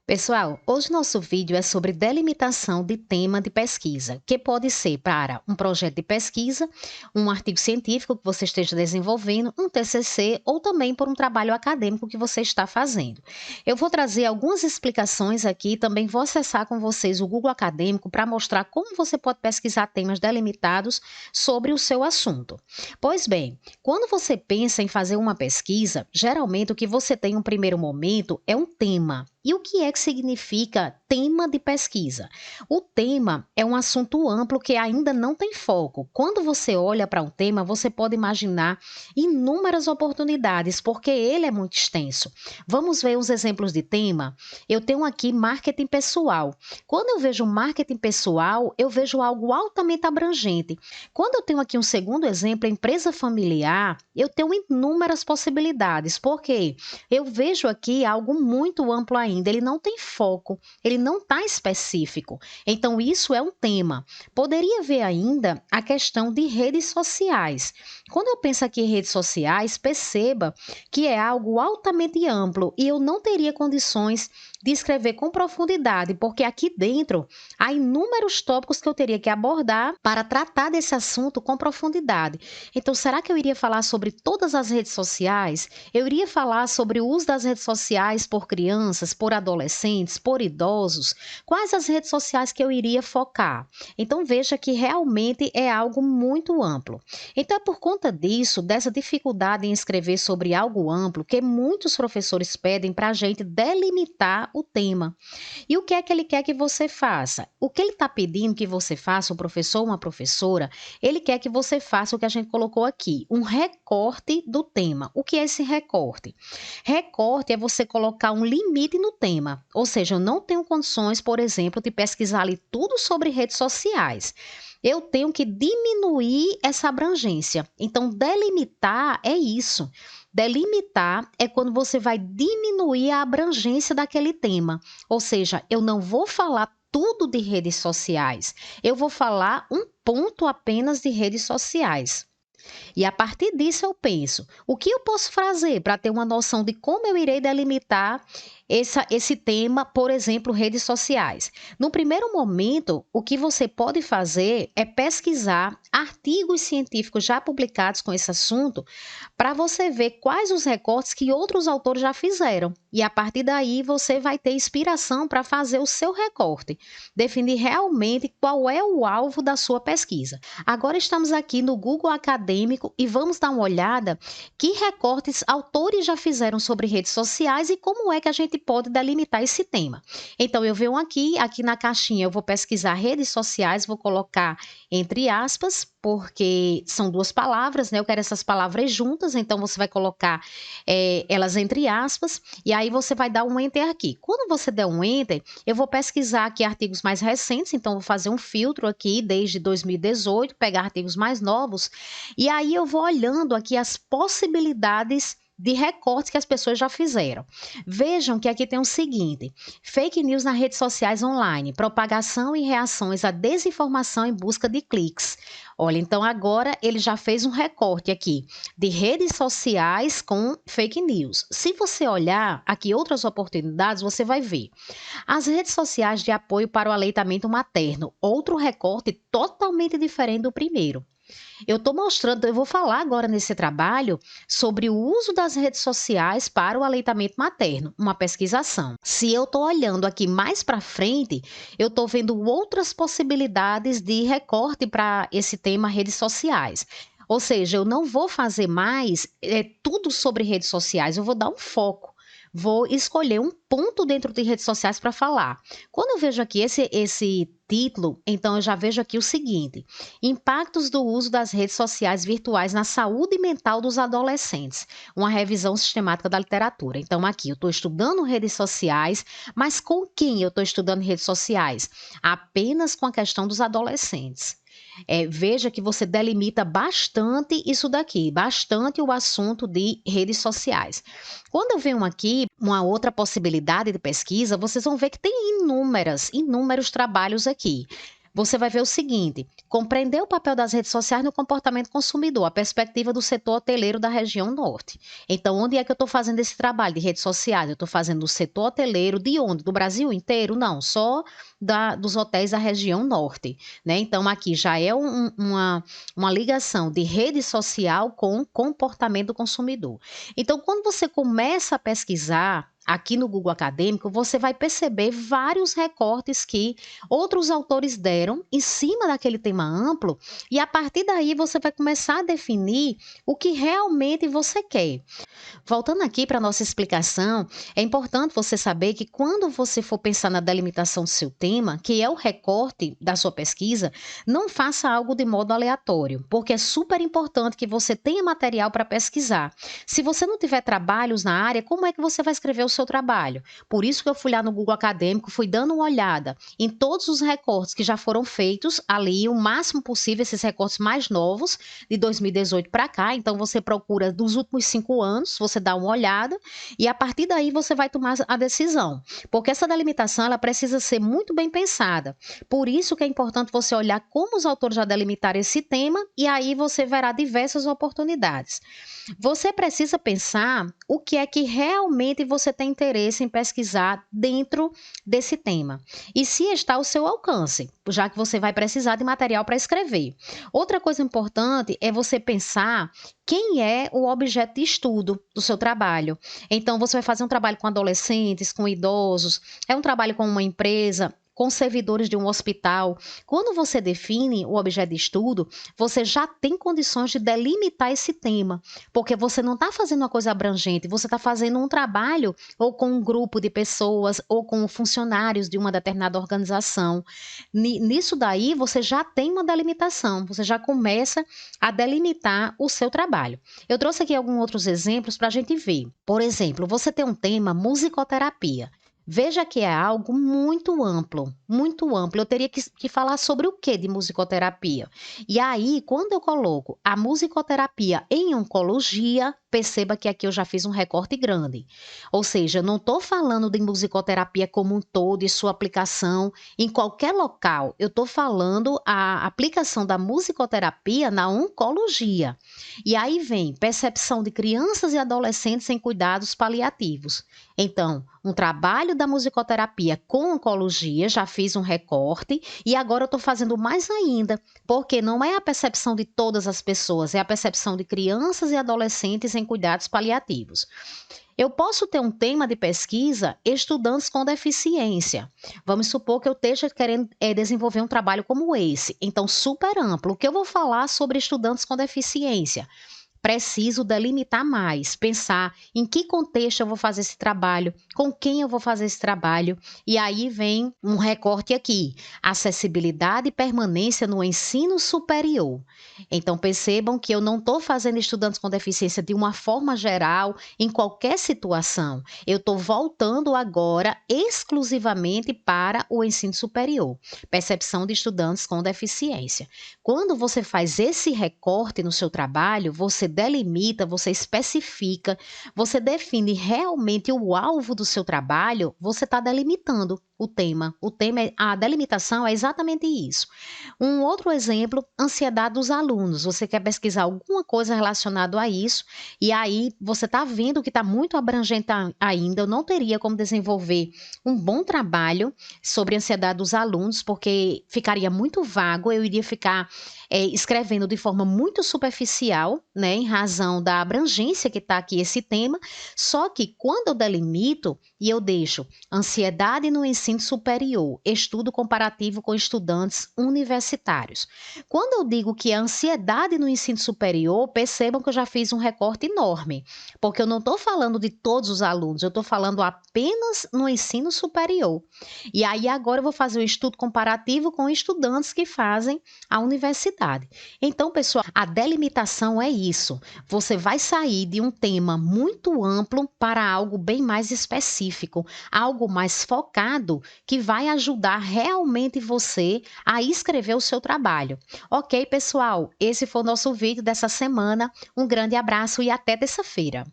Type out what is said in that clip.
Pessoal, hoje nosso vídeo é sobre delimitação de tema de pesquisa, que pode ser para um projeto de pesquisa, um artigo científico que você esteja desenvolvendo, um TCC ou também por um trabalho acadêmico que você está fazendo. Eu vou trazer algumas explicações aqui, também vou acessar com vocês o Google Acadêmico para mostrar como você pode pesquisar temas delimitados sobre o seu assunto. Pois bem, quando você pensa em fazer uma pesquisa, geralmente o que você tem no primeiro momento é um tema. E o que é que significa tema de pesquisa? O tema é um assunto amplo que ainda não tem foco. Quando você olha para um tema, você pode imaginar inúmeras oportunidades, porque ele é muito extenso. Vamos ver os exemplos de tema? Eu tenho aqui marketing pessoal. Quando eu vejo marketing pessoal, eu vejo algo altamente abrangente. Quando eu tenho aqui um segundo exemplo, empresa familiar, eu tenho inúmeras possibilidades, porque eu vejo aqui algo muito amplo ainda, ele não tem foco, ele não está específico. Então, isso é um tema. Poderia ver ainda a questão de redes sociais. Quando eu penso aqui em redes sociais, perceba que é algo altamente amplo e eu não teria condições de escrever com profundidade, porque aqui dentro há inúmeros tópicos que eu teria que abordar para tratar desse assunto com profundidade. Então, será que eu iria falar sobre todas as redes sociais? Eu iria falar sobre o uso das redes sociais por crianças, por adolescentes, por idosos? Quais as redes sociais que eu iria focar? Então, veja que realmente é algo muito amplo. Então, é por conta disso, dessa dificuldade em escrever sobre algo amplo, que muitos professores pedem para a gente delimitar o tema. E o que é que ele quer que você faça? O que ele está pedindo que você faça, um professor ou uma professora, ele quer que você faça o que a gente colocou aqui, um recorte do tema. O que é esse recorte? Recorte é você colocar um limite no tema, ou seja, eu não tenho condições, por exemplo, de pesquisar ali tudo sobre redes sociais. Eu tenho que diminuir essa abrangência. Então, delimitar é isso. Delimitar é quando você vai diminuir a abrangência daquele tema. Ou seja, eu não vou falar tudo de redes sociais. Eu vou falar um ponto apenas de redes sociais. E a partir disso eu penso, o que eu posso fazer para ter uma noção de como eu irei delimitar esse tema, por exemplo, redes sociais? No primeiro momento, o que você pode fazer é pesquisar artigos científicos já publicados com esse assunto para você ver quais os recortes que outros autores já fizeram. E a partir daí você vai ter inspiração para fazer o seu recorte, definir realmente qual é o alvo da sua pesquisa. Agora estamos aqui no Google Acadêmico e vamos dar uma olhada que recortes autores já fizeram sobre redes sociais e como é que a gente pode delimitar esse tema. Então, eu venho aqui na caixinha eu vou pesquisar redes sociais, vou colocar entre aspas, porque são duas palavras, né? Eu quero essas palavras juntas, então você vai colocar elas entre aspas, e aí você vai dar um enter aqui. Quando você der um enter, eu vou pesquisar aqui artigos mais recentes, então vou fazer um filtro aqui desde 2018, pegar artigos mais novos, e aí eu vou olhando aqui as possibilidades de recortes que as pessoas já fizeram. Vejam que aqui tem o seguinte: fake news nas redes sociais online, propagação e reações à desinformação em busca de cliques. Olha, então agora ele já fez um recorte aqui de redes sociais com fake news. Se você olhar aqui outras oportunidades, você vai ver as redes sociais de apoio para o aleitamento materno, outro recorte totalmente diferente do primeiro. Eu estou mostrando, eu vou falar agora nesse trabalho sobre o uso das redes sociais para o aleitamento materno, uma pesquisação. Se eu estou olhando aqui mais para frente, eu estou vendo outras possibilidades de recorte para esse tema redes sociais. Ou seja, eu não vou fazer mais tudo sobre redes sociais, eu vou dar um foco. Vou escolher um ponto dentro de redes sociais para falar. Quando eu vejo aqui esse título, então eu já vejo aqui o seguinte: impactos do uso das redes sociais virtuais na saúde mental dos adolescentes, uma revisão sistemática da literatura. Então aqui eu estou estudando redes sociais, mas com quem eu estou estudando redes sociais? Apenas com a questão dos adolescentes. Veja que você delimita bastante isso daqui, bastante o assunto de redes sociais. Quando eu venho aqui, uma outra possibilidade de pesquisa, vocês vão ver que tem inúmeros trabalhos aqui. você vai ver o seguinte: compreender o papel das redes sociais no comportamento consumidor, a perspectiva do setor hoteleiro da região norte. Então, onde é que eu estou fazendo esse trabalho de redes sociais? Eu estou fazendo no setor hoteleiro de onde? Do Brasil inteiro? Não, só dos hotéis da região norte, né? Então, aqui já é uma ligação de rede social com comportamento do consumidor. Então, quando você começa a pesquisar aqui no Google Acadêmico, você vai perceber vários recortes que outros autores deram em cima daquele tema amplo, e a partir daí você vai começar a definir o que realmente você quer. Voltando aqui para a nossa explicação, é importante você saber que quando você for pensar na delimitação do seu tema, que é o recorte da sua pesquisa, não faça algo de modo aleatório, porque é super importante que você tenha material para pesquisar. Se você não tiver trabalhos na área, como é que você vai escrever o seu trabalho? Por isso que eu fui lá no Google Acadêmico, fui dando uma olhada em todos os recortes que já foram feitos ali, o máximo possível, esses recortes mais novos, de 2018 para cá. Então, você procura dos últimos 5 anos, você dá uma olhada e a partir daí você vai tomar a decisão. Porque essa delimitação, ela precisa ser muito bem pensada. Por isso que é importante você olhar como os autores já delimitaram esse tema e aí você verá diversas oportunidades. Você precisa pensar o que é que realmente você tem interesse em pesquisar dentro desse tema e se está ao seu alcance, já que você vai precisar de material para escrever. Outra coisa importante é você pensar quem é o objeto de estudo do seu trabalho. Então, você vai fazer um trabalho com adolescentes, com idosos, é um trabalho com uma empresa, com servidores de um hospital. Quando você define o objeto de estudo, você já tem condições de delimitar esse tema, porque você não está fazendo uma coisa abrangente, você está fazendo um trabalho ou com um grupo de pessoas ou com funcionários de uma determinada organização. Nisso daí, você já tem uma delimitação, você já começa a delimitar o seu trabalho. Eu trouxe aqui alguns outros exemplos para a gente ver. Por exemplo, você tem um tema musicoterapia. Veja que é algo muito amplo, muito amplo. Eu teria que falar sobre o que de musicoterapia? E aí, quando eu coloco a musicoterapia em oncologia, perceba que aqui eu já fiz um recorte grande. Ou seja, eu não estou falando de musicoterapia como um todo e sua aplicação em qualquer local. Eu estou falando a aplicação da musicoterapia na oncologia. E aí vem percepção de crianças e adolescentes em cuidados paliativos. Então, um trabalho da musicoterapia com oncologia, já fiz um recorte e agora eu estou fazendo mais ainda, porque não é a percepção de todas as pessoas, é a percepção de crianças e adolescentes em cuidados paliativos. Eu posso ter um tema de pesquisa, estudantes com deficiência. Vamos supor que eu esteja querendo desenvolver um trabalho como esse, então super amplo. O que eu vou falar sobre estudantes com deficiência? Preciso delimitar mais, pensar em que contexto eu vou fazer esse trabalho, com quem eu vou fazer esse trabalho, e aí vem um recorte aqui: acessibilidade e permanência no ensino superior. Então percebam que eu não estou fazendo estudantes com deficiência de uma forma geral, em qualquer situação. Eu estou voltando agora exclusivamente para o ensino superior, percepção de estudantes com deficiência. Quando você faz esse recorte no seu trabalho, você delimita, você especifica, você define realmente o alvo do seu trabalho, você está delimitando o tema. A delimitação é exatamente isso. Um outro exemplo, ansiedade dos alunos. Você quer pesquisar alguma coisa relacionada a isso, e aí você está vendo que está muito abrangente ainda. Eu não teria como desenvolver um bom trabalho sobre ansiedade dos alunos, porque ficaria muito vago, eu iria ficar escrevendo de forma muito superficial, né, em razão da abrangência que está aqui esse tema. Só que quando eu delimito e eu deixo ansiedade no ensino superior, estudo comparativo com estudantes universitários. Quando eu digo que é ansiedade no ensino superior, percebam que eu já fiz um recorte enorme, porque eu não estou falando de todos os alunos, eu estou falando apenas no ensino superior. E aí agora eu vou fazer o estudo comparativo com estudantes que fazem a universidade. Então, pessoal, a delimitação é isso. Você vai sair de um tema muito amplo para algo bem mais específico, algo mais focado, que vai ajudar realmente você a escrever o seu trabalho. Ok, pessoal? Esse foi o nosso vídeo dessa semana. Um grande abraço e até terça-feira.